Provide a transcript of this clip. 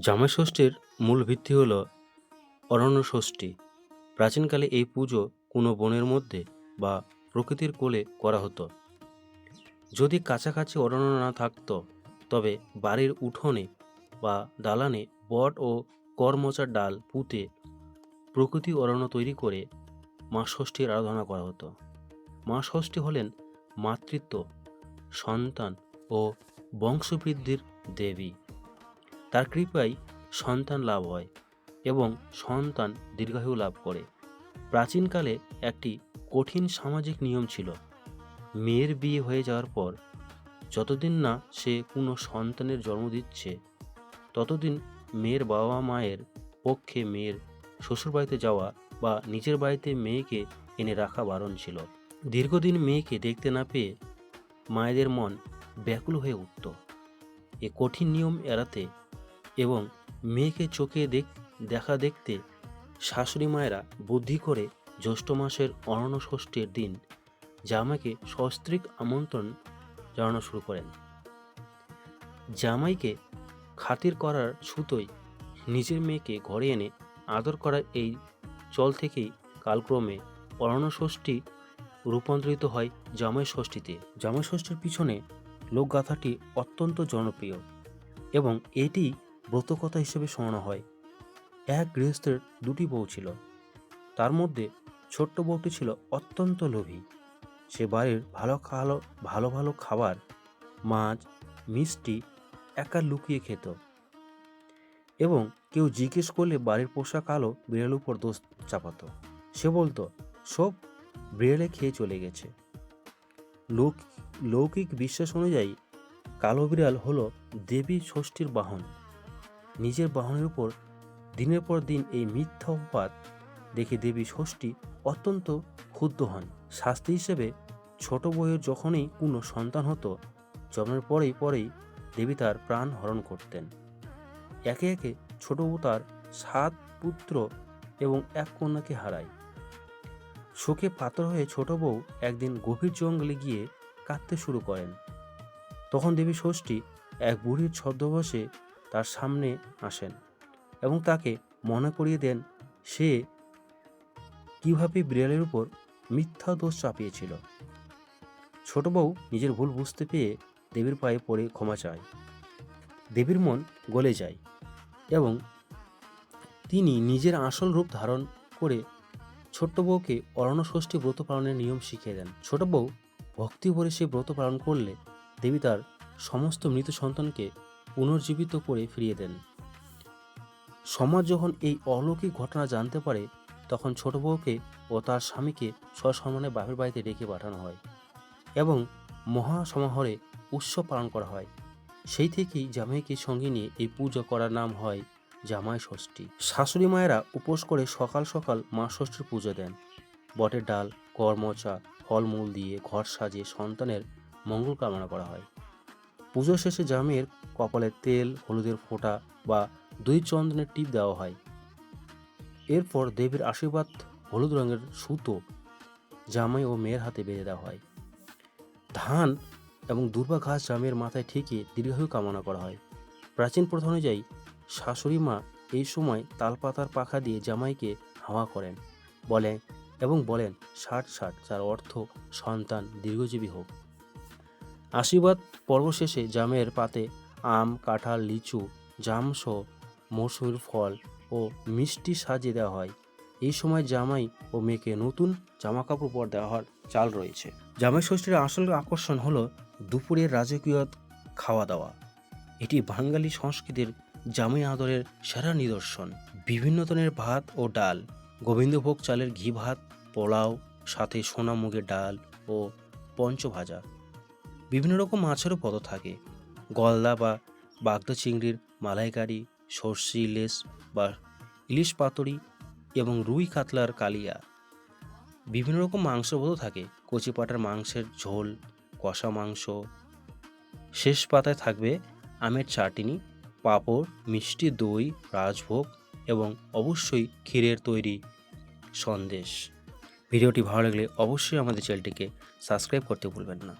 জামাই ষষ্ঠীর মূল ভিত্তি হল অরণ্য ষষ্ঠী। প্রাচীনকালে এই পুজো কোনো বনের মধ্যে বা প্রকৃতির কোলে করা হতো। যদি কাছাকাছি অরণ্য না থাকতো তবে বাড়ির উঠোনে বা দালানে বট ও করমচার ডাল পুঁতে প্রকৃতি অরণ্য তৈরি করে মা ষষ্ঠীর আরাধনা করা হতো। মা ষষ্ঠী হলেন মাতৃত্ব, সন্তান ও বংশবৃদ্ধির দেবী। তার কৃপায় সন্তান লাভ হয় এবং সন্তান দীর্ঘায়ু লাভ করে। প্রাচীনকালে একটি কঠিন সামাজিক নিয়ম ছিল, মেয়ের বিয়ে হয়ে যাওয়ার পর যতদিন না সে কোনো সন্তানের জন্ম দিচ্ছে ততদিন মেয়ের বাবা মায়ের পক্ষে মেয়ের শ্বশুরবাড়িতে যাওয়া বা নিজের বাড়িতে মেয়েকে এনে রাখা বারণ ছিল। দীর্ঘদিন মেয়েকে দেখতে না পেয়ে মায়েদের মন ব্যাকুল হয়ে উঠত। এ কঠিন নিয়ম এড়াতে এবং মেয়েকে চোখে দেখা দেখতে শাশুড়ি মায়েরা বুদ্ধি করে জ্যৈষ্ঠ মাসের অরণ্য ষষ্ঠীর দিন জামাইকে সস্ত্রীক আমন্ত্রণ জানানো শুরু করেন। জামাইকে খাতির করার ছুতোয় নিজের মেয়েকে ঘরে এনে আদর করার এই চল থেকেই কালক্রমে অরণ্য ষষ্ঠী রূপান্তরিত হয় জামাই ষষ্ঠীতে। জামাই ষষ্ঠীর পিছনে লোকগাথাটি অত্যন্ত জনপ্রিয় এবং এটি ব্রতকথা হিসেবে শোনানো হয়। এক গৃহস্থের দুটি বউ ছিল। তার মধ্যে ছোট্ট বউটি ছিল অত্যন্ত লোভী। সে বাড়ির ভালো ভালো খাবার, মাছ, মিষ্টি একা লুকিয়ে খেত এবং কেউ জিজ্ঞেস করলে বাড়ির পোষা কালো বিড়ালের উপর দোষ চাপাত। সে বলতো সব বিড়ালে খেয়ে চলে গেছে। লৌকিক বিশ্বাস অনুযায়ী কালো বিড়াল হলো দেবী ষষ্ঠীর বাহন। নিজের বাহনের উপর দিনের পর দিন এই মিথ্যা অপবাদ দেখে দেবী ষষ্ঠী অত্যন্ত ক্ষুব্ধ হন। শাস্তি হিসেবে ছোট বউয়ের যখনই কোনো সন্তান হতো, জন্মের পরেই দেবী তার প্রাণ হরণ করতেন। একে একে ছোট বউ তার 7 পুত্র এবং 1 কন্যাকে হারায়। শোকে পাথর হয়ে ছোট বউ একদিন গভীর জঙ্গলে গিয়ে কাঁদতে শুরু করেন। তখন দেবী ষষ্ঠী এক বুড়ির ছদ্মবেশে তার সামনে আসেন এবং তাকে মনে করিয়ে দেন সে কিভাবে বিড়ালের উপর মিথ্যা দোষ চাপিয়েছিল। ছোট বউ নিজের ভুল বুঝতে পেয়ে দেবীর পায়ে পড়ে ক্ষমা চায়। দেবীর মন গলে যায় এবং তিনি নিজের আসল রূপ ধারণ করে ছোট্ট বউকে অরণ্য ষষ্ঠী ব্রত পালনের নিয়ম শিখিয়ে দেন। ছোট বউ ভক্তি ভরে সে ব্রত পালন করলে দেবী তার সমস্ত মৃত সন্তানকে পুনর্জীবিত করে ফিরিয়ে দেন। সমাজ যখন এই অলৌকিক ঘটনা জানতে পারে তখন ছোট বউকে ও তার স্বামীকে সসম্মানে বাপের বাড়িতে ডেকে পাঠানো হয় এবং মহাসমাহারে উৎসব পালন করা হয়। সেই থেকেই জামাইকে সঙ্গে নিয়ে এই পুজো করার নাম হয় জামাই ষষ্ঠী। শাশুড়ি মায়েরা উপোস করে সকাল সকাল মা ষষ্ঠীর পুজো দেন। বটের ডাল, করমচা, ফলমূল দিয়ে ঘর সাজিয়ে সন্তানের মঙ্গল কামনা করা হয়। পুজো শেষে জামাইয়ের কপালে তেল, হলুদের ফোঁটা বা 2 চন্দনের টিপ দেওয়া হয়। এরপর দেবীর আশীর্বাদ হলুদ রঙের সুতো জামাই ও মেয়ের হাতে বেঁধে দেওয়া হয়। ধান এবং দুর্বা ঘাস জামাইয়ের মাথায় ঠেকিয়ে দীর্ঘায়ু কামনা করা হয়। প্রাচীন প্রথা অনুযায়ী শাশুড়ি মা এই সময় তালপাতার পাখা দিয়ে জামাইকে হাওয়া করেন বলেন 60-60, যার অর্থ সন্তান দীর্ঘজীবী হোক। আশীর্বাদ পর্ব শেষে জামাইয়ের পাতে আম, কাঁঠাল, লিচু, জামসহ মৌসুমীর ফল ও মিষ্টি সাজিয়ে দেওয়া হয়। এই সময় জামাই ও মেয়েকে নতুন জামাকাপড় পরে দেওয়ার চাল রয়েছে। জামাই ষষ্ঠীর আসল আকর্ষণ হলো দুপুরের রাজকীয় খাওয়া দাওয়া। এটি বাঙালি সংস্কৃতির জামাই আদরের সেরা নিদর্শন। বিভিন্ন ধরনের ভাত ও ডাল, গোবিন্দভোগ চালের ঘি ভাত, পোলাও, সাথে সোনা মুগের ডাল ও পঞ্চভাজা। বিভিন্ন রকম মাছেরও পদ থাকে, গলদা বা বাগদা চিংড়ির মালাইকারি, সর্ষে ইলিশ বা ইলিশ পাতুরি এবং রুই কাতলার কালিয়া। বিভিন্ন রকম মাংসপদ থাকে, কচি পাঁঠার মাংসের ঝোল, কষা মাংস। শেষ পাতায় থাকবে আমের চাটনি, পাঁপড়, মিষ্টি দই, রাজভোগ এবং অবশ্যই ক্ষীরের তৈরি সন্দেশ। ভিডিওটি ভালো লাগলে অবশ্যই আমাদের চ্যানেলটিকে সাবস্ক্রাইব করতে ভুলবেন না।